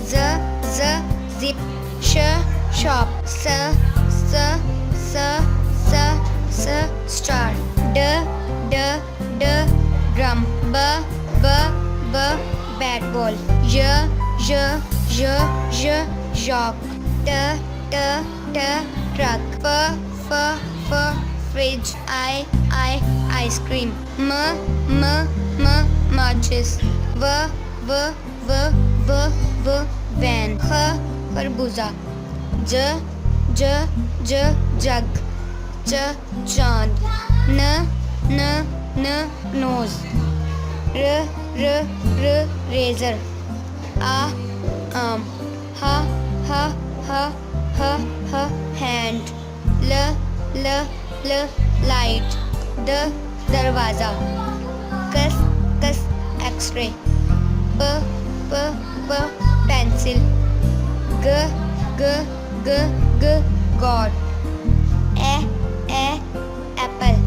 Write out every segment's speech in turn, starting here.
zip, shop, star, drum, bat ball, jog, truck, fridge, ice cream, marches, van, खरबूजा, jug, चांद, nose, razor, arm, hand, light, दरवाजा, कस x-ray, pencil, god, apple,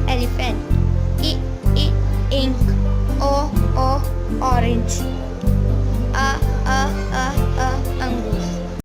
elephant.